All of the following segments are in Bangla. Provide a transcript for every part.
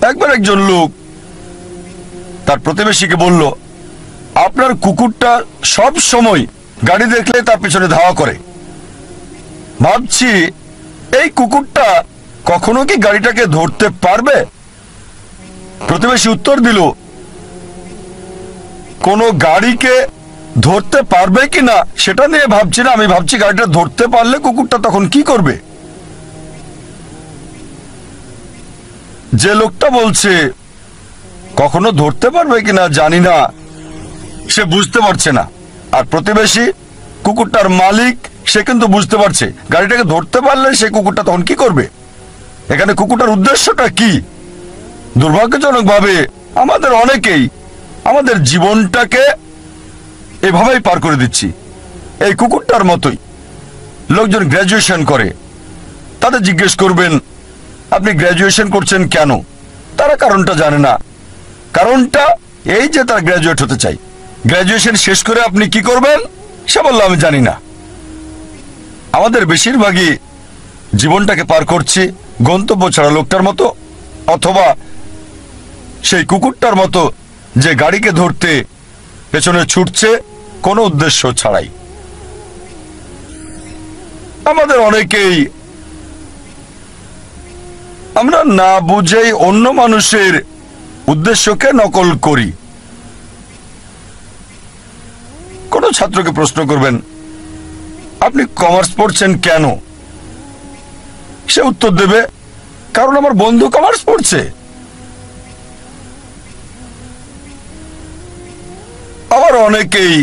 একবার একজন লোক তার প্রতিবেশীকে বলল, আপনার কুকুরটা সব সময় গাড়ি দেখলে তার পিছনে ধাওয়া করে। ভাবছি এই কুকুরটা কখনো কি গাড়িটাকে ধরতে পারবে? প্রতিবেশী উত্তর দিল, কোনো গাড়িকে ধরতে পারবে কিনা সেটা নিয়ে ভাবছি না, আমি ভাবছি গাড়িটা ধরতে পারলে কুকুরটা তখন কি করবে। যে লোকটা বলছে কখনো ধরতে পারবে কিনা জানি না, সে বুঝতে পারছে না। আর প্রতিবেশী কুকুরটার মালিক, সে কিন্তু বুঝতে পারছে গাড়িটাকে ধরতে পারলে সে কুকুরটা তখন কি করবে। এখানে কুকুরটার উদ্দেশ্যটা কি? দুর্ভাগ্যজনকভাবে আমাদের অনেকেই আমাদের জীবনটাকে এভাবেই পার করে দিচ্ছি, এই কুকুরটার মতোই। লোকজন গ্র্যাজুয়েশন করে, তাদের জিজ্ঞেস করবেন আপনি গ্র্যাজুয়েশন করছেন কেন? তারা কারণটা জানে না। কারণটা এই যে তারা গ্র্যাজুয়েট হতে চায়। গ্র্যাজুয়েশন শেষ করে আপনি কি করবেন সে বলল আমি জানি না। আমাদের বেশিরভাগই জীবনটাকে পার করছি গন্তব্য ছাড়া লোকটার মতো, অথবা সেই কুকুরটার মতো যে গাড়িকে ধরতে পেছনে ছুটছে কোনো উদ্দেশ্য ছাড়াই। আমাদের অনেকেই আমরা না বুঝেই অন্য মানুষের উদ্দেশ্যকে নকল করি। কোন ছাত্রকে প্রশ্ন করবেন আপনি কমার্স পড়ছেন কেন? সে উত্তর দেবে কারণ আমার বন্ধু কমার্স পড়ছে। আবার অনেকেই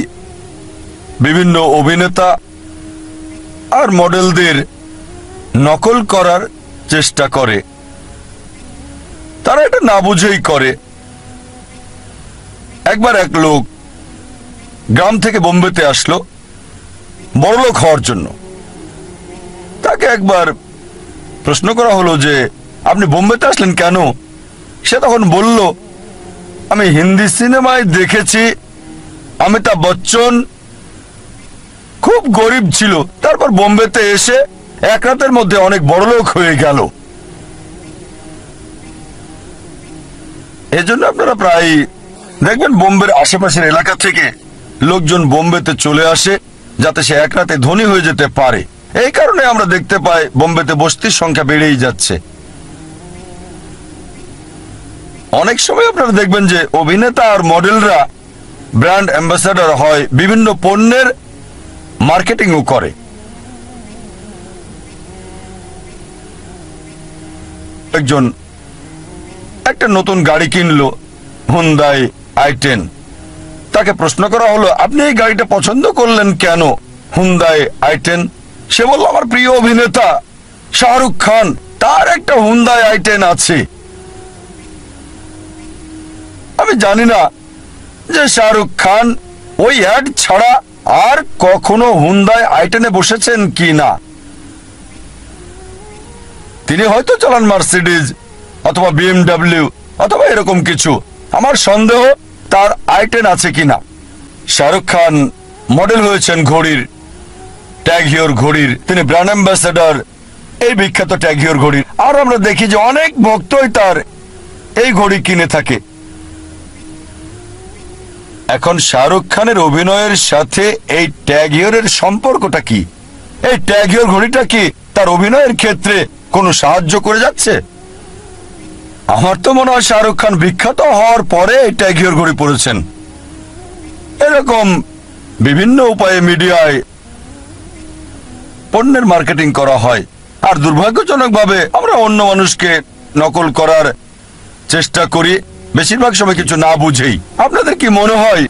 বিভিন্ন অভিনেতা আর মডেলদের নকল করার চেষ্টা করে। তারা এটা না বুঝেই করে। একবার এক লোক গ্রাম থেকে বোম্বেতে আসলো বড়লোক হওয়ার জন্য। তাকে একবার প্রশ্ন করা হলো যে আপনি বোম্বেতে আসলেন কেন? সে তখন বলল আমি হিন্দি সিনেমায় দেখেছি অমিতাভ বচ্চন খুব গরিব ছিল, তারপর বোম্বেতে এসে এক রাতের মধ্যে অনেক বড়লোক হয়ে গেল। এজন্য আপনারা প্রায় দেখবেন বোম্বের আশেপাশের এলাকা থেকে লোকজন বোম্বেতে চলে আসে যাতে সে এক রাতে ধনী হয়ে যেতে পারে। এই কারণে আমরা দেখতে পাই বোম্বেতে বস্তির সংখ্যা বেড়েই যাচ্ছে। অনেক সময় আপনারা দেখবেন যে অভিনেতা আর মডেলরা ব্র্যান্ড অ্যাম্বাসাডর হয়, বিভিন্ন পণ্যের মার্কেটিংও করে। একজন একটা নতুন গাড়ি কিনলো, হুন্ডাই i10। তাকে প্রশ্ন করা হলো আপনি এই গাড়িটা পছন্দ করলেন কেন? Hyundai i10। সে বলল আমার প্রিয় অভিনেতা শাহরুখ খান, তার একটা হুন্ডাই i10 আছে। আমি জানি না যে শাহরুখ খান ওই অ্যাড ছাড়া আর কখনো হুন্ডাই i10-এ বসেছেন কি না। তিনি হয়তো চালান মার্সিডিজ অথবা BMW অথবা এরকম কিছু। আমার সন্দেহ তার i10 আছে কিনা। শাহরুখ খান মডেল হয়েছেন ঘড়ির, ট্যাগ হিওর ঘড়ির, তিনি ব্র্যান্ড অ্যাম্বাসেডর এই বিখ্যাত ট্যাগ হিওর ঘড়ির। আর আমরা দেখি যে অনেক ভক্তই তার এই ঘড়ি কিনে থাকে। এখন শাহরুখ খানের অভিনয়ের সাথে এই ট্যাগ হিওরের সম্পর্কটা কি? এই ট্যাগ হিওর ঘড়িটা কি তার অভিনয়ের ক্ষেত্রে কোনো সাহায্য করে যাচ্ছে? আমার তো মনে হয় শাহরুখ খান বিখ্যাত হওয়ার পরে এই ট্যাগ হিওর ঘড়ি পরেছেন। এরকম বিভিন্ন উপায়ে মিডিয়ায় পণ্যের মার্কেটিং করা হয়। আর দুর্ভাগ্যজনকভাবে আমরা অন্য মানুষকে নকল করার চেষ্টা করি, বেশিরভাগ সময় কিছু না বুঝেই। আপনাদের কি মনে হয়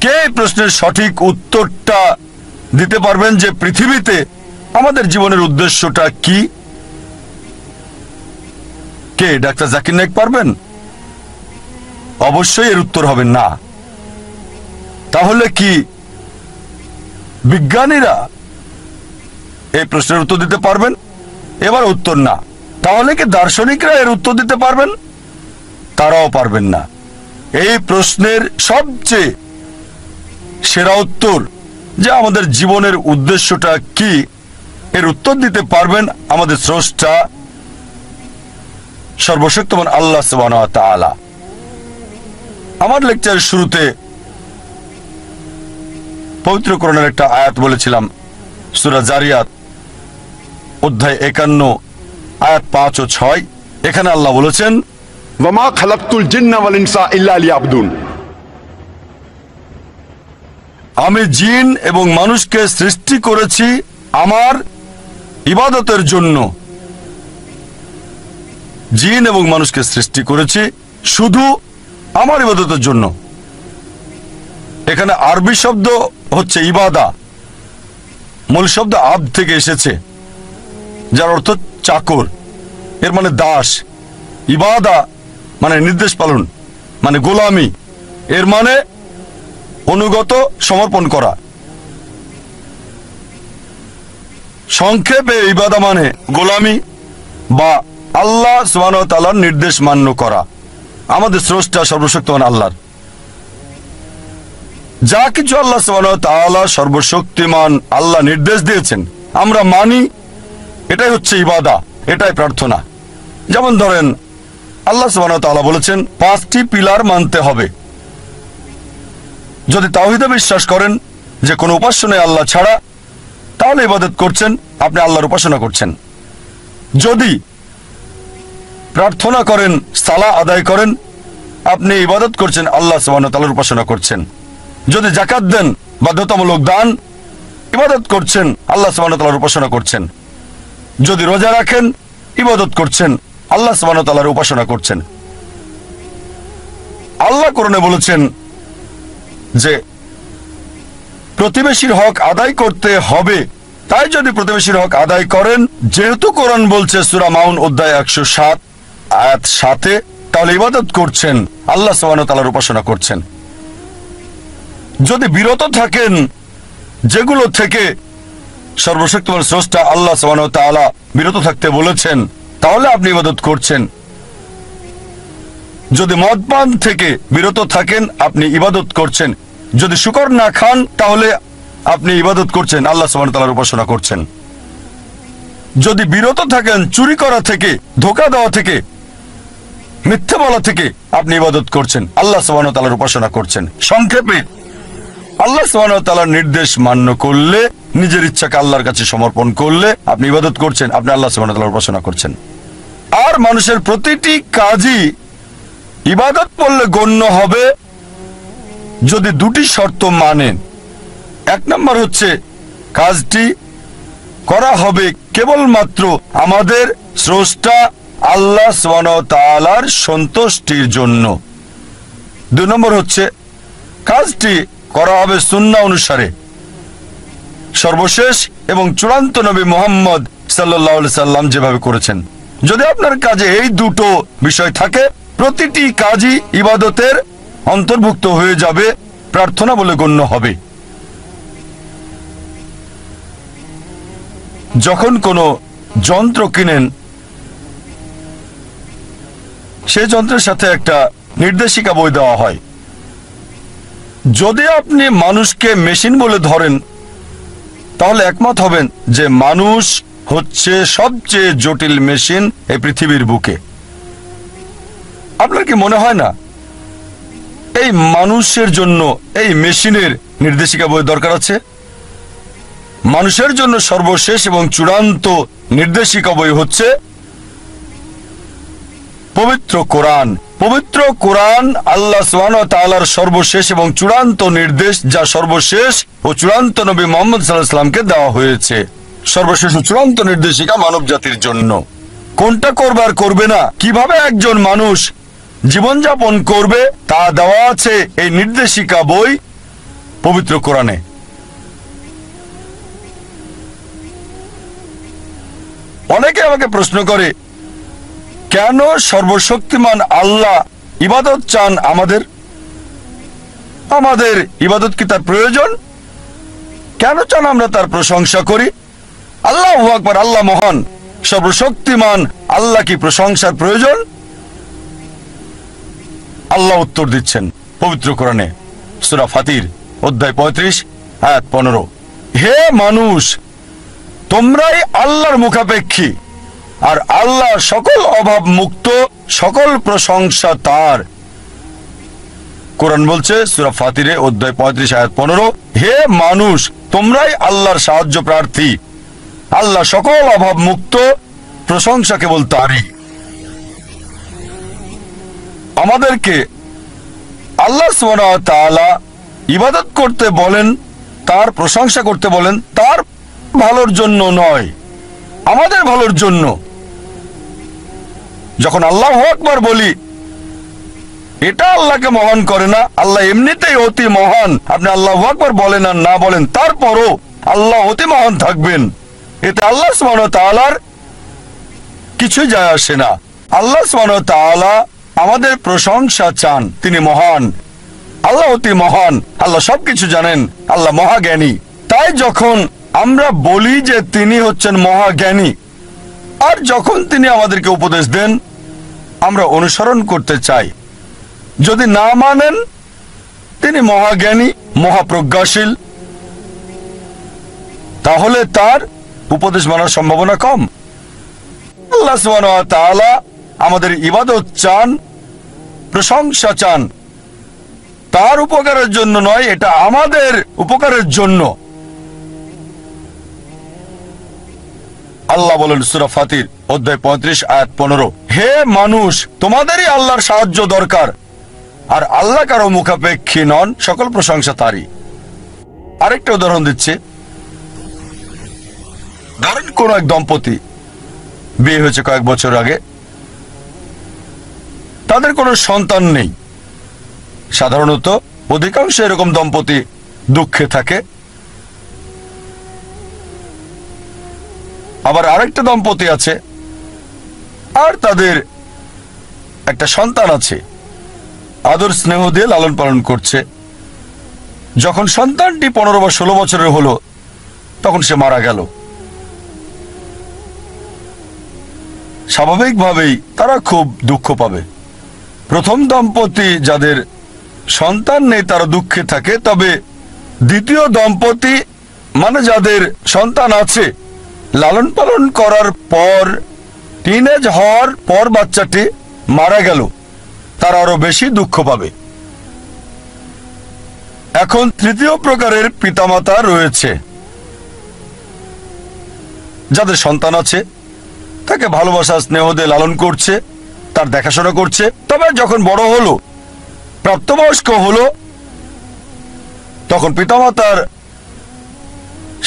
কে প্রশ্নের সঠিক উত্তরটা দিতে পারবেন যে পৃথিবীতে আমাদের জীবনের উদ্দেশ্যটা কি? কে? ডাক্তার জাকির নায়েক পারবেন? অবশ্যই এর উত্তর হবে না। তাহলে কি বিজ্ঞানীরা এই প্রশ্নের উত্তর দিতে পারবেন? এবার উত্তর না। তাহলে কি দার্শনিকরা এর উত্তর দিতে পারবেন? তারাও পারবেন না। এই প্রশ্নের সবচেয়ে সেরা উত্তর যে আমাদের জীবনের উদ্দেশ্যটা কি, এর উত্তর দিতে পারবেন আমাদের স্রষ্টা সর্বশক্তিমান আল্লাহ সুবহানাহু ওয়া তাআলা। আমার লেকচারের শুরুতে পবিত্র কোরআনের একটা আয়াত বলেছিলাম, সূরা জারিয়াত অধ্যায় 51 আয়াত 5 ও 6। এখানে আল্লাহ বলেছেন, ওয়ামা খালাকতুল জিন্না ওয়াল ইনসা ইল্লা লিয়াবুদুন, আমি জিন এবং মানুষকে সৃষ্টি করেছি আমার ইবাদতের জন্য। জিন এবং মানুষকে সৃষ্টি করেছি শুধু আমার ইবাদতের জন্য। এখানে আরবি শব্দ হচ্ছে ইবাদা, মূল শব্দ আব্দ থেকে এসেছে, যার অর্থ চাকর, এর মানে দাস। ইবাদা মানে নির্দেশ পালন, মানে গোলামি, এর মানে অনুগত, সমর্পণ করা। সংক্ষেপে ইবাদা মানে গোলামি বা আল্লাহ সুবহানাহু ওয়া তাআলার নির্দেশ মান্য করা। আমাদের স্রষ্টা সর্বশক্তিমান আল্লাহর যা কিছু আল্লাহ সুবহানাহু ওয়া তাআলা সর্বশক্তিমান আল্লাহ নির্দেশ দিয়েছেন আমরা মানি, এটাই হচ্ছে ইবাদা, এটাই প্রার্থনা। যেমন ধরেন আল্লাহ সুবহানাহু ওয়া তাআলা বলেছেন 5টি পিলার মানতে হবে। যদি তাওহীদে বিশ্বাস করেন যে কোনো উপাস্য নেই আল্লাহ ছাড়া, তাহলে ইবাদত করছেন, আপনি আল্লাহর উপাসনা করছেন। যদি প্রার্থনা করেন, সালাহ আদায় করেন, আপনি ইবাদত করছেন, আল্লাহ সুবহানাহু ওয়া তাআলার উপাসনা করছেন। যদি যাকাত দেন, বাধ্যতামূলক দান, ইবাদত করছেন, আল্লাহ সুবহানাহু ওয়া তাআলার উপাসনা করছেন। যদি রোজা রাখেন, ইবাদত করছেন, আল্লাহ সুবহানাহু ওয়া তাআলার উপাসনা করছেন। আল্লাহ কোরআনে বলেছেন যে প্রতিবেশীর হক আদায় করতে হবে, তাই যদি প্রতিবেশীর হক আদায় করেন, যেহেতু কোরআন বলছে সূরা মাউন অধ্যায় 107 আয়াত 7, তাহলে ইবাদত করছেন, আল্লাহ সুবহানাহু ওয়া তাআলার উপাসনা করছেন। যদি বিরত থাকেন যেগুলো থেকে সর্বশক্তিমান স্রষ্টা আল্লাহ সুবহানাহু ওয়া তাআলা বিরত থাকতে বলেছেন, তাহলে আপনি ইবাদত করছেন। যদি মদপান থেকে বিরত থাকেন, আপনি ইবাদত করছেন। যদি শুকর না খান, তাহলে আপনি ইবাদত করছেন, আল্লাহ সুবহানাহু ওয়া তাআলার উপাসনা করছেন। যদি বিরত থাকেন চুরি করা থেকে, ধোঁকা দেওয়া থেকে, মিথ্যে বলা থেকে, আপনি ইবাদত করছেন, আল্লাহ সুবহানাহু ওয়া তাআলার উপাসনা করছেন। সংক্ষেপে আল্লাহ সুবহানাহু ওয়া তাআলার নির্দেশ মান্য করলে, নিজের ইচ্ছাকে আল্লাহর কাছে সমর্পণ করলে আপনি ইবাদত করছেন, আপনি আল্লাহ সুবহানাহু ওয়া তাআলার উপাসনা করছেন। আর মানুষের প্রতিটি কাজই ইবাদত বললে গণ্য হবে যদি দুটি শর্ত মানেন। এক নম্বর হচ্ছে কাজটি করা হবে কেবলমাত্র আমাদের স্রষ্টা আল্লাহ সুবহানাহু ওয়া তাআলার সন্তুষ্টির জন্য। 2 নম্বর হচ্ছে কাজটি করা হবে সুন্নাহ অনুসারে, সর্বশেষ এবং চূড়ান্ত নবী মুহাম্মদ সাল্লাল্লাহু আলাইহি সাল্লাম যেভাবে করেছেন। যদি আপনার কাজে এই দুটো বিষয় থাকে, প্রতিটি কাজই ইবাদতের অন্তর্ভুক্ত হয়ে যাবে, প্রার্থনা বলে গণ্য হবে। যখন কোনো যন্ত্র কিনেন, সেই যন্ত্রের সাথে একটা নির্দেশিকা বই দেওয়া হয়। যদি আপনি মানুষকে মেশিন বলে ধরেন, তাহলে একমত হবেন যে মানুষ হচ্ছে সবচেয়ে জটিল মেশিন এই পৃথিবীর বুকে। আপনার কি মনে হয় না এই মানুষের জন্য এই মেশিনের নির্দেশিকা বই দরকার আছে? মানুষের জন্য সর্বশেষ এবং চূড়ান্ত নির্দেশিকা বই হচ্ছে পবিত্র কোরআন। পবিত্র কোরআন আল্লাহ সুবহানাহু ওয়া তাআলার সর্বশেষ এবং চূড়ান্ত নির্দেশ, যা সর্বশেষ ও চূড়ান্ত নবী মুহাম্মদ সাল্লাল্লাহু আলাইহি ওয়াসাল্লামকে দেওয়া হয়েছে। সর্বশেষ ও চূড়ান্ত নির্দেশিকা মানব জাতির জন্য। কোনটা করবে আর করবে না, কিভাবে একজন মানুষ জীবনযাপন করবে, তা দেওয়া আছে এই নির্দেশিকা বই পবিত্র কোরআনে। অনেকে আমাকে প্রশ্ন করে, কেন সর্বশক্তিমান আল্লাহ ইবাদত চান আমাদের? আমাদের ইবাদত কি তার প্রয়োজন? কেন চান আমরা তার প্রশংসা করি? আল্লাহু আকবার, আল্লাহ মহান, সর্বশক্তিমান, আল্লাহ কি প্রশংসার প্রয়োজন? আল্লাহ উত্তর দিচ্ছেন পবিত্র কোরআনে সূরা ফাতির অধ্যায় 35 আয়াত 15, হে মানুষ, তোমরাই আল্লাহর মুখাপেক্ষী আর আল্লাহ সকল অভাব মুক্ত সকল প্রশংসা তার। কোরআন বলছে সূরা ফাতিরে অধ্যায় 35 আয়াত 15, হে মানুষ, তোমরাই আল্লাহর সাহায্য প্রার্থী। আল্লাহ সকল অভাব মুক্ত, প্রশংসা কেবল তারই। আমাদেরকে আল্লাহ সুবহানাহু ওয়া তাআলা ইবাদত করতে বলেন, তার প্রশংসা করতে বলেন, তার ভালোর জন্য নয়, আমাদের ভালোর জন্য। যখন আল্লাহু আকবার বলি, এটা আল্লাহকে মহান করে না। আল্লাহ এমনিতেই অতি মহান। আপনি আল্লাহু আকবার বলেন আর না বলেন, তারপরও আল্লাহ অতি মহান থাকবেন। এতে আল্লাহ সুবহানাহু ওয়া তাআলার কিছুই যায় আসে না। আল্লাহ সুবহানাহু ওয়া তাআলা আমাদের প্রশংসা চান। তিনি মহান, আল্লাহ অতি মহান, আল্লাহ সবকিছু জানেন, আল্লাহ মহাজ্ঞানী। তাই যখন আমরা বলি যে তিনি হচ্ছেন মহাজ্ঞানী, আর যখন তিনি আমাদেরকে উপদেশ দেন আমরা অনুসরণ করতে চাই। যদি না মানেন তিনি মহাজ্ঞানী, মহাপ্রজ্ঞাশীল, তাহলে তার উপদেশ মানার সম্ভাবনা কম। আল্লাহ সুবহানাহু ওয়া তাআলা আমাদের ইবাদত চান, প্রশংসা চান, তার উপকারের জন্য নয়, এটা আমাদের উপকারের জন্য। আল্লাহ বলেন সূরা ফাতির অধ্যায় 35 আয়াত 15, হে মানুষ, তোমাদেরই আল্লাহর সাহায্য দরকার, আর আল্লাহ কারো মুখাপেক্ষী নন, সকল প্রশংসা তারই। আরেকটা উদাহরণ দিচ্ছে। ধরেন কোন এক দম্পতি বিয়ে হয়েছে কয়েক বছর আগে, তাদের কোনো সন্তান নেই। সাধারণত অধিকাংশ এরকম দম্পতি দুঃখে থাকে। আবার আরেকটা দম্পতি আছে আর তাদের একটা সন্তান আছে, আদর স্নেহ দিয়ে লালন পালন করছে। যখন সন্তানটি 15 বা 16 বছরের হলো, তখন সে মারা গেল। স্বাভাবিকভাবেই তারা খুব দুঃখ পাবে। প্রথম দম্পতি যাদের সন্তান নেই তারা দুঃখে থাকে, তবে দ্বিতীয় দম্পতি মানে যাদের সন্তান আছে, লালন পালন করার পর টিনেজ হওয়ার পর বাচ্চাটি মারা গেল, তারা আরো বেশি দুঃখ পাবে। এখন তৃতীয় প্রকারের পিতামাতা রয়েছে, যাদের সন্তান আছে, তাকে ভালোবাসা স্নেহ দিয়ে লালন করছে, তার দেখাশোনা করছে। তবে যখন বড় হলো, প্রাপ্তবয়স্ক হলো, তখন পিতামাতার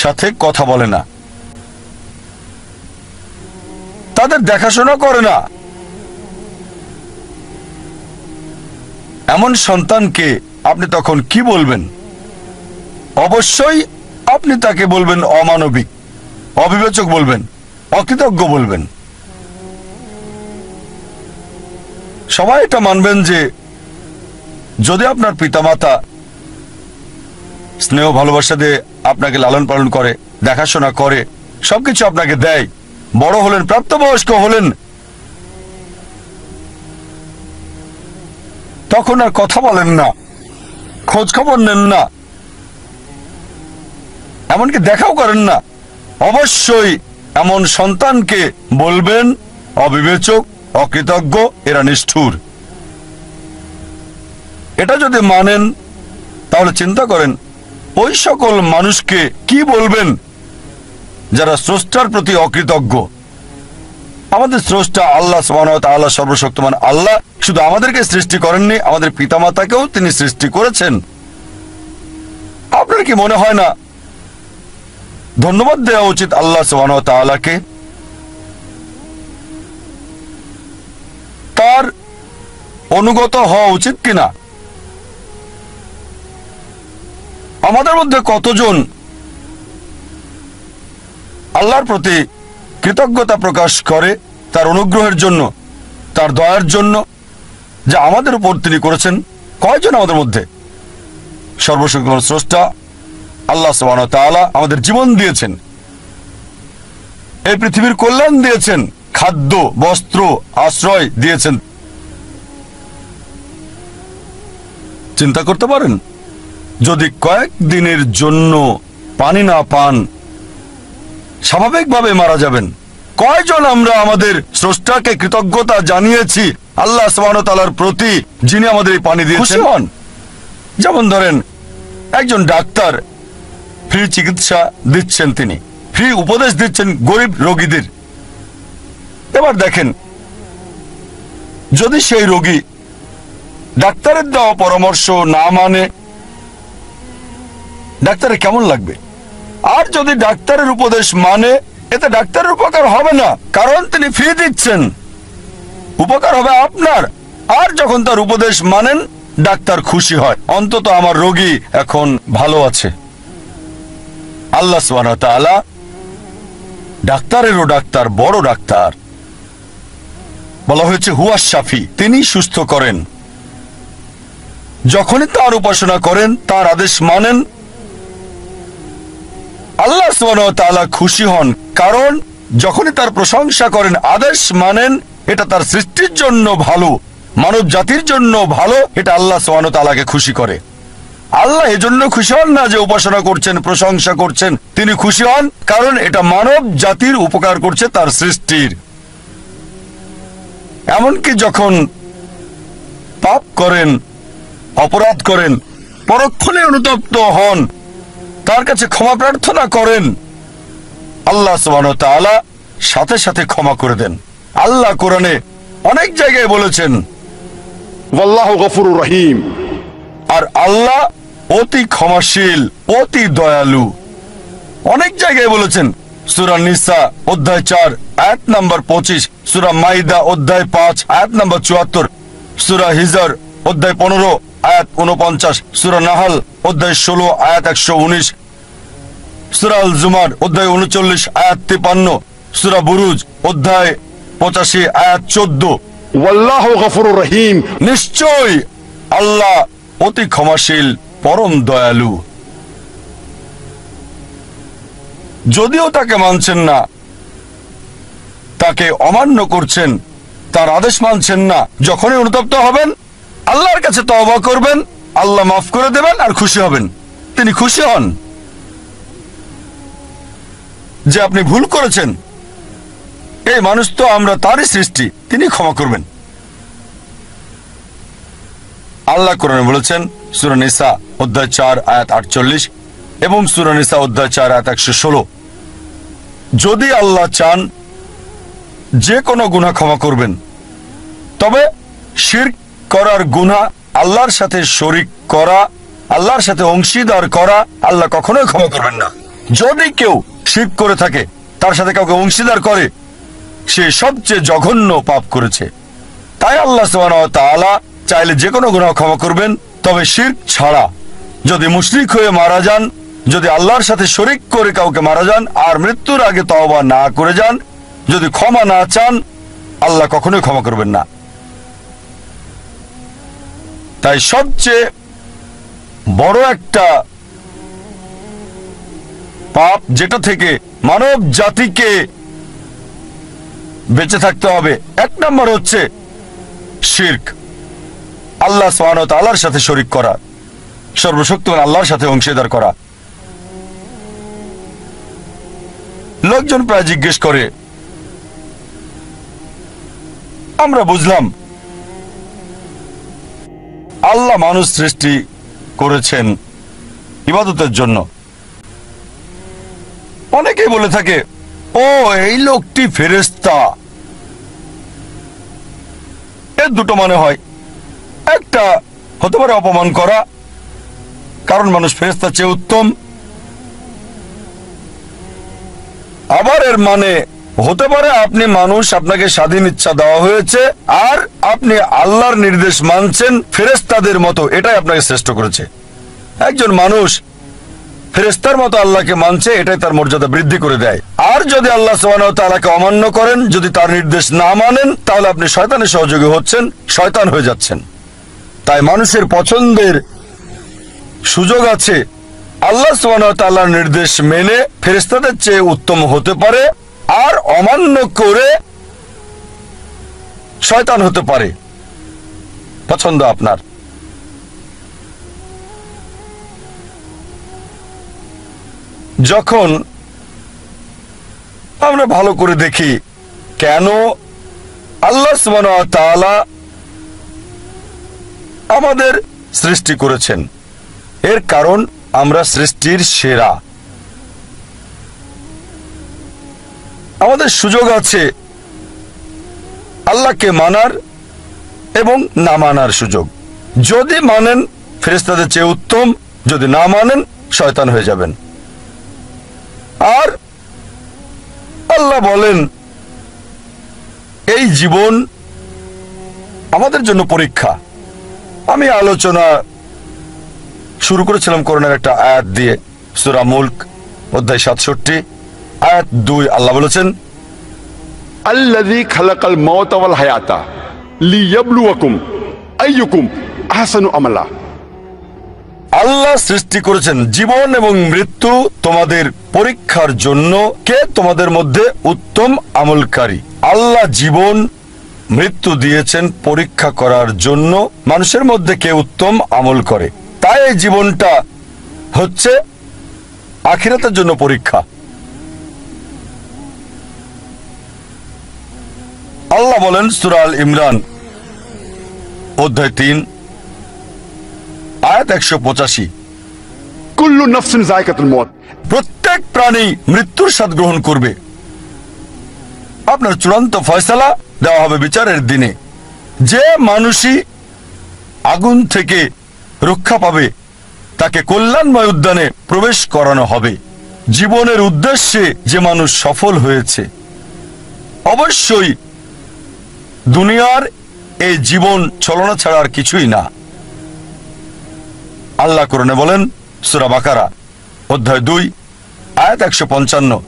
সাথে কথা বলে না, তাদের দেখাশোনা করে না। এমন সন্তানকে আপনি তখন কি বলবেন? অবশ্যই আপনি তাকে বলবেন অমানবিক, অবিবেচক বলবেন, অকৃতজ্ঞ বলবেন। সবাই এটা মানবেন যে যদি আপনার পিতামাতা স্নেহ ভালোবাসা দিয়ে আপনাকে লালন পালন করে, দেখাশোনা করে, সবকিছু আপনাকে দেয়, বড় হলেন, প্রাপ্তবয়স্ক হলেন, তখন আর কথা বলেন না, খোঁজ খবর নেন না, এমনকি দেখাও করেন না, অবশ্যই এমন সন্তানকে বলবেন অবিবেচক, অকৃতজ্ঞ, এরা নিষ্ঠুর। এটা যদি মানেন তাহলে চিন্তা করেন ওই সকল মানুষকে কি বলবেন যারা স্রষ্টার প্রতি অকৃতজ্ঞ। আমাদের স্রষ্টা আল্লাহ সুবহানাহু ওয়া তাআলা সর্বশক্তিমান আল্লাহ শুধু আমাদেরকে সৃষ্টি করেননি, আমাদের পিতামাতাকেও তিনি সৃষ্টি করেছেন। আপনার কি মনে হয় না ধন্যবাদ দেওয়া উচিত আল্লাহ সুবহানাহু ওয়া তাআলাকে? তার অনুগত হওয়া উচিত কিনা? আমাদের মধ্যে কতজন আল্লাহর প্রতি কৃতজ্ঞতা প্রকাশ করে তার অনুগ্রহের জন্য, তার দয়ার জন্য, যা আমাদের উপর তিনি করেছেন? কয়জন আমাদের মধ্যে? সর্বশক্তিমান স্রষ্টা আল্লাহ সুবহানাহু ওয়া তাআলা আমাদের জীবন দিয়েছেন, এই পৃথিবীর কল্যাণ দিয়েছেন, খাদ্য, বস্ত্র, আশ্রয় দিয়েছেন। চিন্তা করতে পারেন যদি কয়েক দিনের জন্য পানি না পান, স্বাভাবিকভাবে মারা যাবেন। কয়জন আমরা আমাদের স্রষ্টাকে কৃতজ্ঞতা জানিয়েছি আল্লাহ সুবহানাহু ওয়া তাআলার প্রতি যিনি আমাদের এই পানি দিয়েছেন খুশি হন। যেমন ধরেন একজন ডাক্তার ফ্রি চিকিৎসা দিচ্ছেন, তিনি ফ্রি উপদেশ দিচ্ছেন গরিব রোগীদের। এবার দেখেন, যদি সেই রোগী ডাক্তারের দেওয়া পরামর্শ না মানে, ডাক্তারের কেমন লাগবে? আর যদি ডাক্তারের উপদেশ মানে, এতে ডাক্তারের উপকার হবে না, কারণ তিনি ফ্রি দিচ্ছেন। উপকার হবে আপনার। আর যখন তার উপদেশ মানেন, ডাক্তার খুশি হয়, অন্তত আমার রোগী এখন ভালো আছে। আল্লাহ সুবহানাহু ওয়া তাআলা ডাক্তারেরও ডাক্তার, বড় ডাক্তার। বলা হয়েছে হুয়া শাফি, তিনি সুস্থ করেন। যখনই তার উপাসনা করেন, তার আদেশ মানেন, আল্লাহ সুবহানাহু ওয়া তাআলা খুশি হন, কারণ যখনই তার প্রশংসা করেন, আদেশ মানেন, এটা তার সৃষ্টির জন্য ভালো, মানব জাতির জন্য ভালো, এটা আল্লাহ সুবহানাহু ওয়া তাআলাকে খুশি করে। আল্লাহ এজন্য খুশি হন না যে উপাসনা করছেন, প্রশংসা করছেন, তিনি খুশি হন কারণ এটা মানব জাতির উপকার করছে, তার সৃষ্টির। এমনকি যখন পাপ করেন, অপরাধ করেন, পরক্ষণে অনুতপ্ত হন, তার কাছে ক্ষমা প্রার্থনা করেন, আল্লাহ সুবহানাহু ওয়া তাআলা সাথে সাথে ক্ষমা করে দেন। আল্লাহ কোরআনে অনেক জায়গায় বলেছেন वल्लाहु गफुरुर रहीम। আর আল্লাহ অতি ক্ষমাশীল, অতি দয়ালু। অনেক জায়গায় বলেছেন, সূরা নিসা অধ্যায় 4 আয়াত নম্বর 25, সূরা মাইদা অধ্যায় 5 আয়াত নম্বর 74, সূরা হিজর অধ্যায় 15 আয়াত 49, সূরা নাহল অধ্যায় 16 আয়াত 119, সূরা আল জুমার অধ্যায় 39 আয়াত 53, সূরা বুরুজ অধ্যায় 85 আয়াত 14। वल्लाहु गफुरुर रहीम। নিশ্চয় আল্লাহ অতি ক্ষমাশীল, পরম দয়ালু। যদিও তাকে মানছেন না, তাকে অমান্য করছেন, তার আদেশ মানছেন না, যখনই অনুতপ্ত হবেন, আল্লাহর কাছে তওবা করবেন, আল্লাহ মাফ করে দেবেন আর খুশি হবেন। তিনি খুশি হন যে আপনি ভুল করেছেন, এই মানুষ তো আমরা তারই সৃষ্টি, তিনি ক্ষমা করবেন। আল্লাহ কোরআনে বলেছেন সূরা নিসা অধ্যায় 4 আয়াত 48 এবং সূরা নিসা অধ্যায় 4 আয়াত 116, যদি আল্লাহ চান যে কোনো গুনাহ ক্ষমা করবেন, তবে শিরক করার গুনাহ, আল্লাহর সাথে শরীক করা, আল্লাহর সাথে অংশীদার করা, আল্লাহ কখনোই ক্ষমা করবেন না। যদি কেউ শিরক করে থাকে, তার সাথে কাউকে অংশীদার করে, সে সবচেয়ে জঘন্য পাপ করেছে। তাই আল্লাহ সুবহানাহু ওয়া তাআলা চাইলে যে কোনো গুনাহ ক্ষমা করবেন, তবে শিরক ছাড়া। যদি মুশরিক হয়ে মারা যান, যদি আল্লাহর সাথে শরীক করে কাউকে মারা যান আর মৃত্যুর আগে তওবা না করে যান, যদি ক্ষমা না চান, আল্লাহ কখনোই ক্ষমা করবেন না। তাই সবচেয়ে বড় একটা পাপ, যেটা থেকে মানব জাতিকে বেঁচে থাকতে হবে, এক নম্বর হচ্ছে শিরক, আল্লাহ সুবহানাহু ওয়া তাআলার সাথে শরীক করা, সর্বশক্তিমান আল্লাহর সাথে অংশীদার করা। লোকজন প্রায় জিজ্ঞেস করে, আমরা বুঝলাম আল্লাহ মানুষ সৃষ্টি করেছেন ইবাদতের জন্য। অনেকেই বলে থাকে, ও এই লোকটি ফেরেশতা। এর দুটো মানে হয়, একটা হতে পারে অপমান করা, কারণ মানুষ ফেরেশতার চেয়ে উত্তম। আবার এর মানে হতে পারে আপনি মানুষ, আপনাকে স্বাধীন ইচ্ছা দেওয়া হয়েছে, আর আপনি আল্লাহর নির্দেশ মানছেন ফেরেশতাদের মতো, এটাই আপনাকে শ্রেষ্ঠ করেছে। একজন মানুষ ফেরেশতার মতো আল্লাহকে মানছে, এটাই তার মর্যাদা বৃদ্ধি করে দেয়। আর যদি আল্লাহ সুবহানাহু ওয়া তাআলাকে অমান্য করেন, যদি তার নির্দেশ না মানেন, তাহলে আপনি শয়তানের সহযোগী হচ্ছেন, শয়তান হয়ে যাচ্ছেন। তাই মানুষের পছন্দের সুযোগ আছে, আল্লাহ সুবহানাহু ওয়া তাআলার নির্দেশ মেনে ফেরেশতাদের চেয়ে উত্তম হতে পারে, আর অমান্য করে শয়তান হতে পারে। পছন্দ আপনার। যখন আমরা ভালো করে দেখি কেন আল্লাহ সুবহানাহু ওয়া তাআলা আমাদের সৃষ্টি করেছেন। এর কারণ আমরা সৃষ্টির সেরা। আমাদের সুযোগ আছে আল্লাহকে মানার এবং না মানার সুযোগ। যদি মানেন ফেরেশতাদের চেয়ে উত্তম, যদি না মানেন শয়তান হয়ে যাবেন। আর আল্লাহ বলেন এই জীবন আমাদের জন্য পরীক্ষা। আমি আলোচনা শুরু করেছিলাম কোরআনের একটা আয়াত দিয়ে, সূরা মুলক অধ্যায় 67 আয়াত 2। আল্লাহ বলেছেন الذي خلق الموت والحياة ليبلوكم أيكم أحسن عملا। আল্লাহ সৃষ্টি করেছেন জীবন এবং মৃত্যু তোমাদের পরীক্ষার জন্য, কে তোমাদের মধ্যে উত্তম আমলকারী। আল্লাহ জীবন মৃত্যু দিয়েছেন পরীক্ষা করার জন্য মানুষের মধ্যে কে উত্তম আমল করে। তাই এই জীবনটা হচ্ছে আখিরাতের জন্য পরীক্ষা। আল্লাহ বলেন সূরা আল ইমরান অধ্যায় 3 আয়াত 185, কুল্লু নাফসিন যায়কাতুল মউত। প্রত্যেক প্রাণী মৃত্যুর স্বাদ গ্রহণ করবে। আপনার চূড়ান্ত ফয়সালা দেওয়া হবে বিচারের দিনে। যে মানুষই আগুন থেকে রক্ষা পাবে তাকে কল্যাণময় উদ্যানে প্রবেশ করানো হবে। জীবনের উদ্দেশ্যে যে মানুষ সফল হয়েছে, অবশ্যই দুনিয়ার এই জীবন ছলনা ছাড়া আর কিছুই না। আল্লাহ কোরআনে বলেন সূরা বাকারা অধ্যায় 2 আয়াত 155,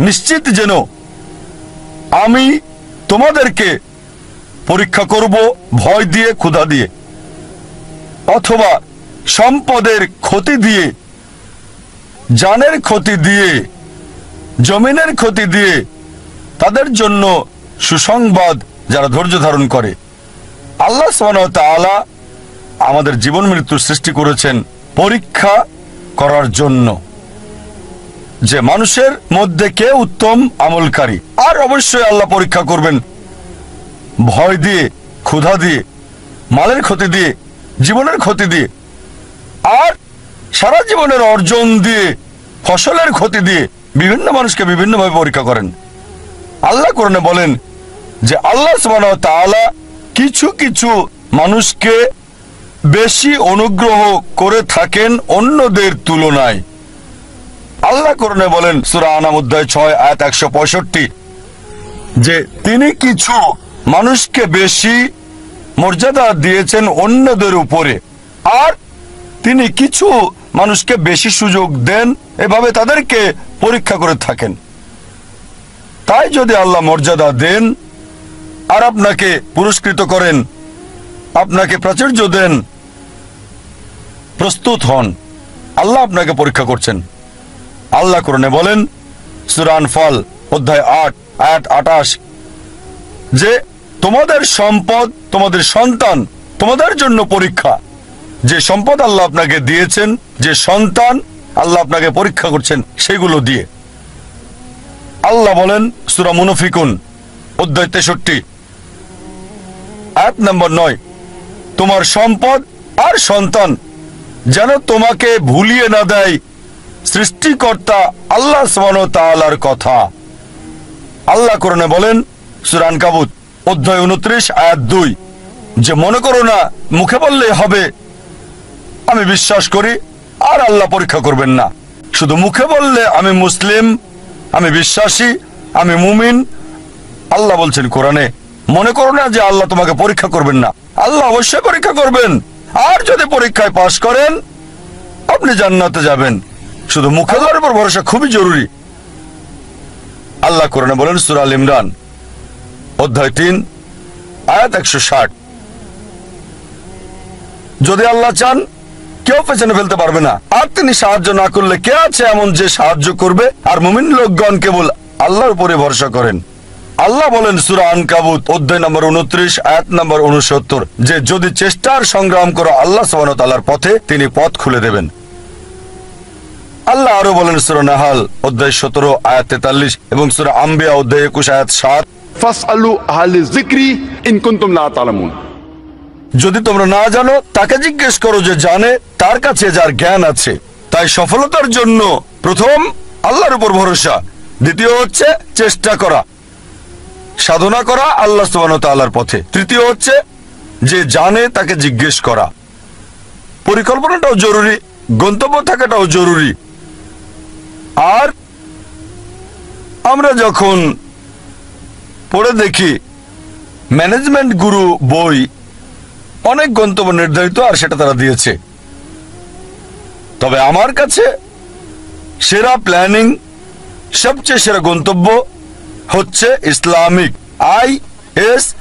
নিশ্চিত যেন আমি তোমাদেরকে পরীক্ষা করব ভয় দিয়ে, ক্ষুধা দিয়ে, অথবা সম্পদের ক্ষতি দিয়ে, জানের ক্ষতি দিয়ে, জমিনের ক্ষতি দিয়ে, তাদের জন্য সুসংবাদ যারা ধৈর্য ধারণ করে। আল্লাহ সুবহানাহু ওয়া তাআলা আমাদের জীবন মৃত্যু সৃষ্টি করেছেন পরীক্ষা করার জন্য, যে মানুষের মধ্যে কে উত্তম আমলকারী। আর অবশ্যই আল্লাহ পরীক্ষা করবেন ভয় দিয়ে, ক্ষুধা দিয়ে, মালের ক্ষতি দিয়ে, জীবনের ক্ষতি দিয়ে, আর সারা জীবনের অর্জন দিয়ে, ফসলের ক্ষতি দিয়ে বিভিন্ন মানুষকে বিভিন্নভাবে পরীক্ষা করেন। আল্লাহ কোরআনে বলেন যে আল্লাহ সুবহানাহু ওয়া তাআলা কিছু কিছু মানুষকে বেশি অনুগ্রহ করে থাকেন অন্যদের তুলনায়। আল্লাহ কোরআনে বলেন সূরা আনাম অধ্যায় 6 আয়াত 165, যে তিনি কিছু মানুষকে বেশি মর্যাদা দিয়েছেন অন্যদের উপরে, আর তিনি কিছু মানুষকে বেশি সুযোগ দেন, এভাবে তাদেরকে পরীক্ষা করে থাকেন। তাই যদি আল্লাহ মর্যাদা দেন আর আপনাকে পুরস্কৃত করেন, আপনাকে প্রাচুর্য দেন, প্রস্তুত হন, আল্লাহ আপনাকে পরীক্ষা করছেন। আল্লাহ কোরআনে বলেন সূরা আনফাল অধ্যায় 8 আয়াত 28, যে তোমাদের সম্পদ, তোমাদের সন্তান তোমাদের জন্য পরীক্ষা। যে সম্পদ আল্লাহ আপনাকে দিয়েছেন, যে সন্তান আল্লাহ আপনাকে পরীক্ষা করছেন সেগুলো দিয়ে। আল্লাহ বলেন সূরা মুনাফিকুন অধ্যায় 63 আয়াত নম্বর 9, তোমার সম্পদ আর সন্তান যেন তোমাকে ভুলিয়ে না দেয় সৃষ্টিকর্তা আল্লাহ সুবহানাহু ওয়া তাআলার কথা। আল্লাহ কোরআনে বলেন সূরা আনকাবুত অধ্যায় 29 আয়াত 2, যে মনে করো না মুখে বললেই হবে আমি বিশ্বাস করি আর আল্লাহ পরীক্ষা করবেন না। শুধু মুখে বললে আমি মুসলিম, আমি বিশ্বাসী, আমি মুমিন। আল্লাহ বলছেন কোরআনে, মনে করো না যে আল্লাহ তোমাকে পরীক্ষা করবেন না, আল্লাহ অবশ্যই পরীক্ষা করবেন। আর যদি পরীক্ষায় পাশ করেন আপনি জান্নাতে যাবেন। শুধু মুখে আল্লাহর উপর ভরসা খুবই জরুরি। আল্লাহ কোরআনে বলেন সূরা আল ইমরান অধ্যায় 3 আয়াত 160, যদি আল্লাহ চান কেউ পেছনে ফেলতে পারবে না, আর তিনি সাহায্য না করলে কে আছে এমন যে সাহায্য করবে। আর মুমিন লোকগণ কেবল আল্লাহর উপরে ভরসা করেন। আল্লাহ বলেন সূরা আনকাবুত অধ্যায় নম্বর 29 আয়াত নম্বর 69, যে যদি চেষ্টার সংগ্রাম করো আল্লাহ সুবহানাহু ওয়া তাআলার পথে তিনি পথ খুলে দেবেন। আল্লাহ আরো বলেন সূরা নাহাল অধ্যায় 17 আয়াত 43 এবং সূরা আম্বিয়া অধ্যায় 21 আয়াত 7, ফাসআলু আহলে যিকরি ইন কুনতুম লা তা'লামুন। যদি তোমরা না জানো তাকে জিজ্ঞেস করো যে জানে, তার কাছে যার জ্ঞান আছে। তাই সফলতার জন্য প্রথম আল্লাহর উপর ভরসা, দ্বিতীয় হচ্ছে চেষ্টা করা, সাধনা করা আল্লাহ সুবহানাহু ওয়া তাআলার পথে, তৃতীয় হচ্ছে যে জানে তাকে জিজ্ঞেস করা। পরিকল্পনাটাও জরুরি, গন্তব্য থাকাটাও জরুরি। আর আমরা যখন পড়ে দেখি ম্যানেজমেন্ট গুরু বই, অনেক গন্তব্য নির্ধারিত আর সেটা তারা দিয়েছে। তবে আমার কাছে সেরা প্ল্যানিং, সবচেয়ে সেরা গন্তব্য হচ্ছে ইসলামিক, ISLAMIC,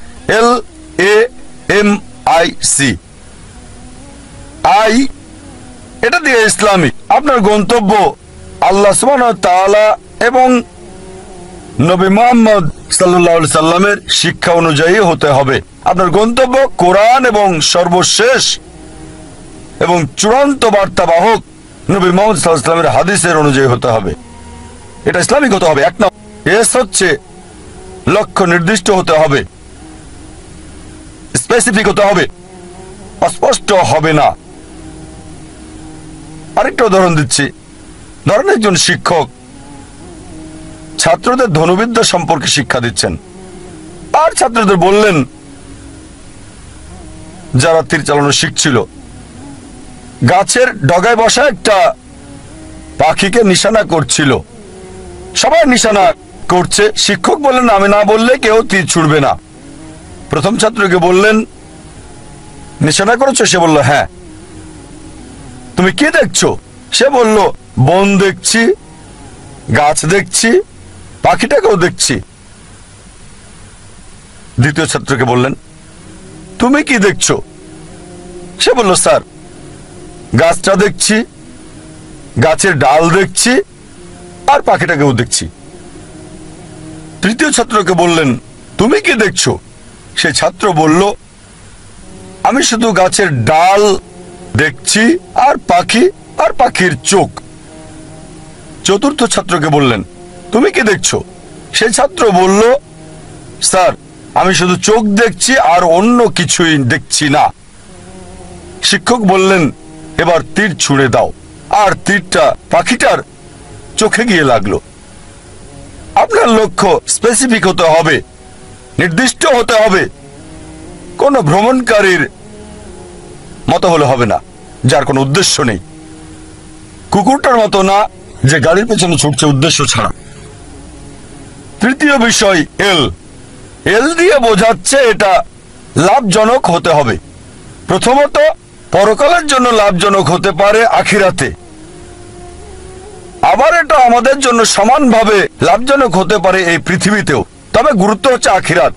এটা দিয়ে ইসলামিক। আপনার গন্তব্য আল্লাহ সুবহানাহু ওয়া তাআলা এবং নবী মুহাম্মদ সাল্লাল্লাহু আলাইহি সাল্লামের শিক্ষা অনুযায়ী হতে হবে। আপনার গন্তব্য কোরআন এবং সর্বশেষ এবং চূড়ান্ত বার্তাবাহক নবী মুহাম্মদ সাল্লাল্লাহু আলাইহি সাল্লামের হাদিসের অনুযায়ী হতে হবে। এটা ইসলামিক হতে হবে। এক নম্বর। এস হচ্ছে লক্ষ্য নির্দিষ্ট হতে হবে, স্পেসিফিক হতে হবে, অস্পষ্ট হবে না। আরেকটা উদাহরণ দিচ্ছি। ধরেন একজন শিক্ষক ছাত্রদের ধনুবিদ্যা সম্পর্কে শিক্ষা দিচ্ছেন, আর ছাত্রদের বললেন, যারা তীর চালানো শিখছিল, গাছের ডগায় বসা একটা পাখিকে নিশানা করছিল। সবাই নিশানা করছে, শিক্ষক বললেন আমি না বললে কেউ তীর ছুড়বে না। প্রথম ছাত্রকে বললেন নিশানা করেছো? সে বলল হ্যাঁ। তুমি কি দেখছো? সে বলল বন দেখছি, গাছ দেখছি, পাখিটাকেও দেখছি। দ্বিতীয় ছাত্রকে বললেন তুমি কি দেখছো? সে বলল স্যার গাছটা দেখছি, গাছের ডাল দেখছি, আর পাখিটাকেও দেখছি। তৃতীয় ছাত্রকে বললেন তুমি কি দেখছো? সে ছাত্র বলল আমি শুধু গাছের ডাল দেখছি আর পাখি আর পাখির চোখ। চতুর্থ ছাত্রকে বললেন তুমি কি দেখছো? সে ছাত্র বলল স্যার আমি শুধু চোখ দেখছি আর অন্য কিছুই দেখছি না। শিক্ষক বললেন এবার তীর ছুঁড়ে দাও, আর তীরটা পাখিটার চোখে গিয়ে লাগলো। আপনার লক্ষ্য স্পেসিফিক হতে হবে, নির্দিষ্ট হতে হবে। কোন ভ্রমণকারীর মতো হলে হবে না, যার কোনো উদ্দেশ্য নেই। কুকুরটার মতো না, যে গাড়ির পেছনে ছুটছে উদ্দেশ্য ছাড়া। তৃতীয় বিষয় এল দিয়ে বোঝাচ্ছে এটা লাভজনক হতে হবে। প্রথমত পরকালের জন্য লাভজনক হতে পারে আখিরাতে, আবার এটা আমাদের জন্য সমানভাবে লাভজনক হতে পারে এই পৃথিবীতেও। তবে গুরুত্ব হচ্ছে আখিরাত।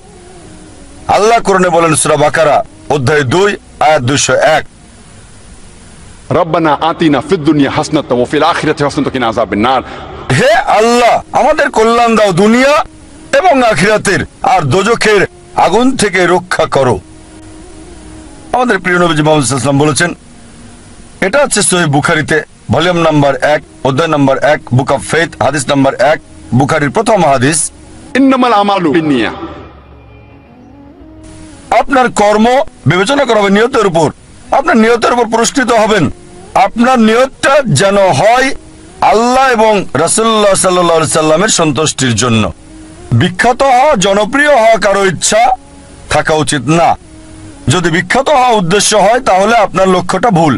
আল্লাহ কোরআনে বলেন সূরা বাকারা অধ্যায় 2 আয়াত 201, रब्बना आतिना फिद दुनिया हसनतन व फिल आखिरति हसनतन वकिना आजाबिन नार। হে আল্লাহ আমাদের কল্যাণ দাও দুনিয়া এবং আখিরাতের, আর দোজখের আগুন থেকে রক্ষা করো। আমাদের প্রিয় নবীজি মুহাম্মদ সাল্লাল্লাহু আলাইহি ওয়াসাল্লাম বলেছেন, এটা আছে সহিহ বুখারীতে ভলিউম নাম্বার 1 অধ্যায় নাম্বার 1 বুক অফ ফেথ হাদিস নাম্বার 1, বুখারীর প্রথম হাদিস, इन्नमल আমালু বিন্নিয়া। আপনার কর্ম বিবেচনা করা হবে নিয়তের উপর। আপনার নিয়তের উপর পুরস্কৃত হবেন। আপনার নিয়তটা যেন হয় আল্লাহ এবং রাসূলুল্লাহ সাল্লাল্লাহু আলাইহি সাল্লামের সন্তুষ্টির জন্য। বিখ্যাত হওয়া, জনপ্রিয় হওয়া কারো ইচ্ছা থাকা উচিত না। যদি বিখ্যাত হওয়া উদ্দেশ্য হয় তাহলে আপনার লক্ষ্যটা ভুল।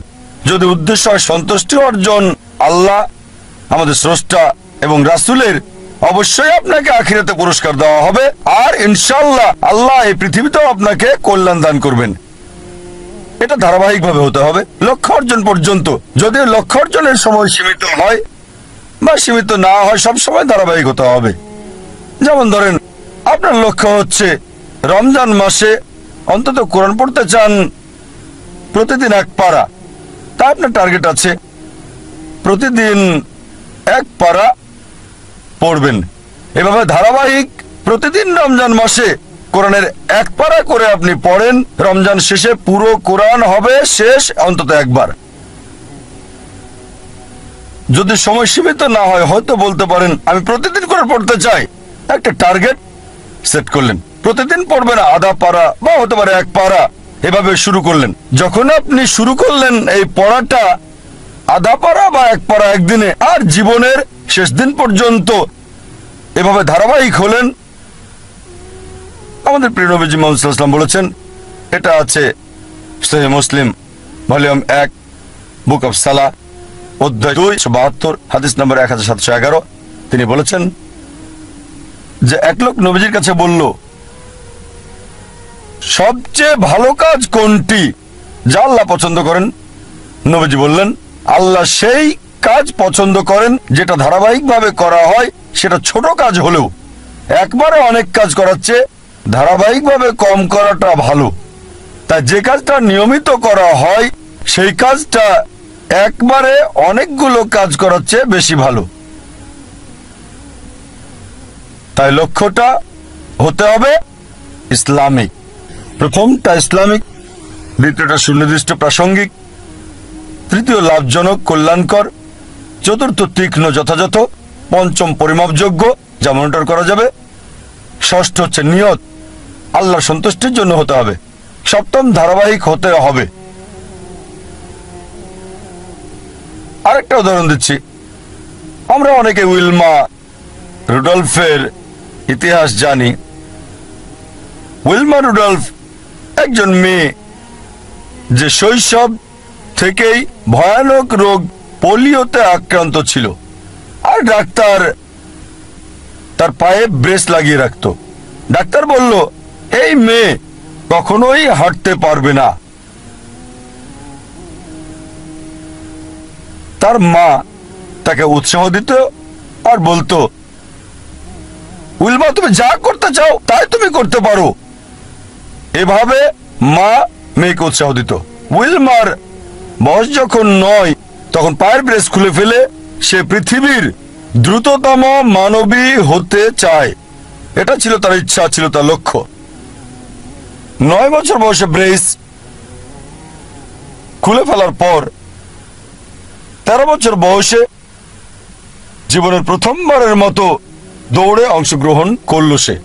যদি উদ্দেশ্য হয় সন্তুষ্টি অর্জন আল্লাহ আমাদের স্রষ্টা এবং রাসূলের, অবশ্যই আপনাকে আখিরাতে পুরস্কার দেওয়া হবে। আর ইনশাআল্লাহ আল্লাহ এই পৃথিবীতেও আপনাকে কল্যাণ দান করবেন। এটা ধারাবাহিকভাবে হতে হবে লক্ষ্য অর্জন পর্যন্ত। যদি লক্ষ্য অর্জনের সময় সীমিত হয় বা সীমিত না হয়, সব সময় ধারাবাহিক হতে হবে। যেমন ধরেন আপনার লক্ষ্য হচ্ছে রমজান মাসে অন্তত কোরআন পড়তে চান প্রতিদিন 1 পারা, তা আপনার টার্গেট আছে প্রতিদিন 1 পারা পড়বেন। এভাবে ধারাবাহিক প্রতিদিন রমজান মাসে কোরআনের 1 পারা করে আপনি পড়েন। রমজান শেষে পুরো কোরআন হবে শেষ অন্তত একবার। যদি সময় সীমিত না হয়, হয়তো বলতে পারেন আমি প্রতিদিন করে পড়তে চাই। একটা টার্গেট সেট করলেন, প্রতিদিন পড়বেন আধা পারা বা হতে পারে 1 পারা, এভাবে শুরু করলেন। যখন আপনি শুরু করলেন এই পড়াটা আধা পারা বা এক পারা একদিনে, আর জীবনের শেষ দিন পর্যন্ত এভাবে ধারাবাহিক হলেন, আমাদের প্রিয় নবীজি মুহাম্মদ সাল্লাল্লাহু আলাইহি ওয়াসাল্লাম বলেছেন, এটা আছে সহিহ মুসলিম ভলিউম 1 বুক অফ সালাহ অধ্যায় 272 হাদিস নম্বর 1711। তিনি বলেছেন যে এক লোক নবীজির কাছে বলল, সবচেয়ে ভালো কাজ কোনটি যা আল্লাহ পছন্দ করেন? নবীজি বললেন, আল্লাহ সেই কাজ পছন্দ করেন যেটা ধারাবাহিকভাবে করা হয়, সেটা ছোট কাজ হলেও। একবারে অনেক কাজ করাচ্ছে ধারাবাহিকভাবে কম করাটা ভালো। তাই যে কাজটা নিয়মিত করা হয় সেই কাজটা একবারে অনেকগুলো কাজ করাচ্ছে বেশি ভালো। তাই লক্ষ্যটা হতে হবে ইসলামিক। প্রথমটা ইসলামিক, দ্বিতীয়টা সুনির্দিষ্ট প্রাসঙ্গিক, তৃতীয় লাভজনক কল্যাণকর, চতুর্থ তীক্ষ্ণ যথাযথ, পঞ্চম পরিমাপযোগ্য যা মনিটর করা যাবে, ষষ্ঠ হচ্ছে নিয়ত আল্লাহর সন্তুষ্টির জন্য হতে হবে, সপ্তম ধারাবাহিক হতে হবে। আরেকটা উদাহরণ দিচ্ছি, আমরা অনেকে উইলমা রুডলফের ইতিহাস জানি। উইলমা রুডলফ একজন মেয়ে যে শৈশব থেকেই ভয়ানক রোগ পোলিওতে আক্রান্ত ছিল, আর ডাক্তার তার পায়ে ব্রেস লাগিয়ে রাখত। ডাক্তার বলল, এই মেয়ে কখনোই হাঁটতে পারবে না। তার মা তাকে উৎসাহ দিত আর বলতো, উইলমা তুমি যা করতে চাও তাই তুমি করতে পারো। এভাবে মা মেয়েকে উৎসাহ দিত। উইলমার বয়স যখন 9, তখন পায়ের ব্রেস খুলে ফেলে সে পৃথিবীর দ্রুততম মানবী হতে চায়। এটা ছিল তার ইচ্ছা, ছিল তার লক্ষ্য। 9 বছর বয়সে ব্রেস খুলে ফেলার পর 13 বছর বয়সে জীবনের প্রথমবারের মতো দৌড়ে অংশগ্রহণ করল সে,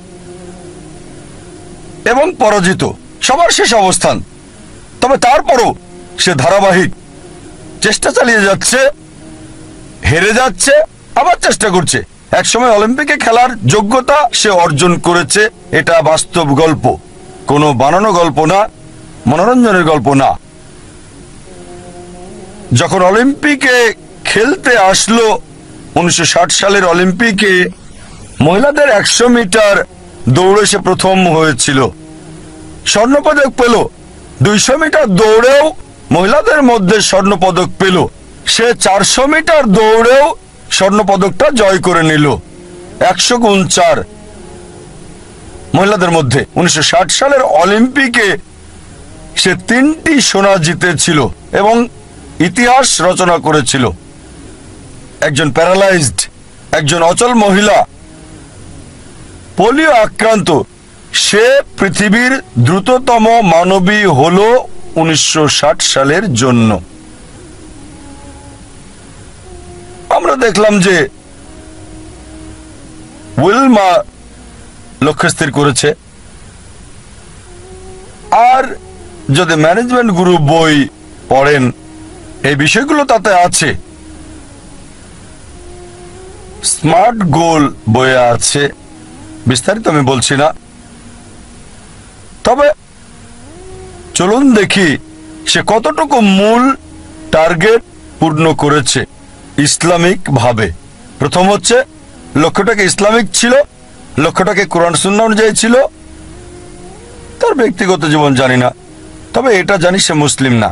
এবং পরাজিত, সবার শেষ অবস্থান। তবে তারপরও সে ধারাবাহিক চেষ্টা চালিয়ে যাচ্ছে, হেরে যাচ্ছে, আবার চেষ্টা করছে। একসময় অলিম্পিকে খেলার যোগ্যতা সে অর্জন করেছে। এটা বাস্তব গল্প, কোনো বানানো গল্প না, মনোরঞ্জনের গল্প না। যখন অলিম্পিকে খেলতে আসলো 1960 সালের অলিম্পিকে মহিলাদের 100 মিটার দৌড়ে সে প্রথম হয়েছিল, স্বর্ণপদক পেল। 200 মিটার দৌড়েও মহিলাদের মধ্যে স্বর্ণপদক পেল। সে 400 মিটার দৌড়েও স্বর্ণপদকটা জয় করে নিল। 100 গুণ 4 মহিলাদের মধ্যে 1960 সালের অলিম্পিকে সে 3টি সোনা জিতেছিল এবং ইতিহাস রচনা করেছিল। একজন প্যারালাইজড, একজন অচল মহিলা, পোলিও আক্রান্ত, সে পৃথিবীর দ্রুততম মানবী হলো 1960 সালের জন্য। আমরা দেখলাম যে উইলমা লক্ষ্য স্থির করেছে। আর যদি ম্যানেজমেন্ট গুরু বই পড়েন, এই বিষয়গুলো তাতে আছে। স্মার্ট গোল বইয়ে আছে, বিস্তারিত আমি বলছি না। তবে চলুন দেখি সে কতটুকু মূল টার্গেট পূর্ণ করেছে ইসলামিক ভাবে। প্রথম হচ্ছে লক্ষ্যটাকে ইসলামিক ছিল, লক্ষ্যটাকে কোরআন সুন্নাহ অনুযায়ী ছিল। তার ব্যক্তিগত জীবন জানি না, তবে এটা জানি সে মুসলিম না।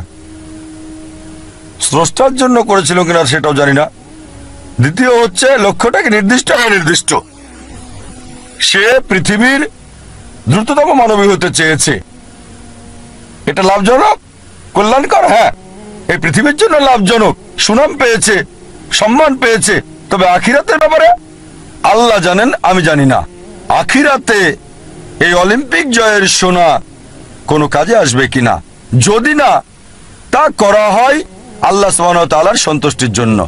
স্রষ্টার জন্য করেছিল কিনা সেটাও জানি না। দ্বিতীয় হচ্ছে লক্ষ্যটাকে নির্দিষ্ট, সে পৃথিবীর দ্রুততম মানবী হতে চেয়েছে। এটা লাভজনক, কল্যাণকর, হ্যাঁ, এই পৃথিবীর জন্য লাভজনক। সুনাম পেয়েছে, সম্মান পেয়েছে। তবে আখিরাতের ব্যাপারে আল্লাহ জানেন, আমি জানি না। আখিরাতে এই অলিম্পিক জয়ের সোনা কোনো কাজে আসবে কিনা। যদি না তা করা হয় আল্লাহ সুবহানাহু ওয়া তাআলার সন্তুষ্টির জন্য।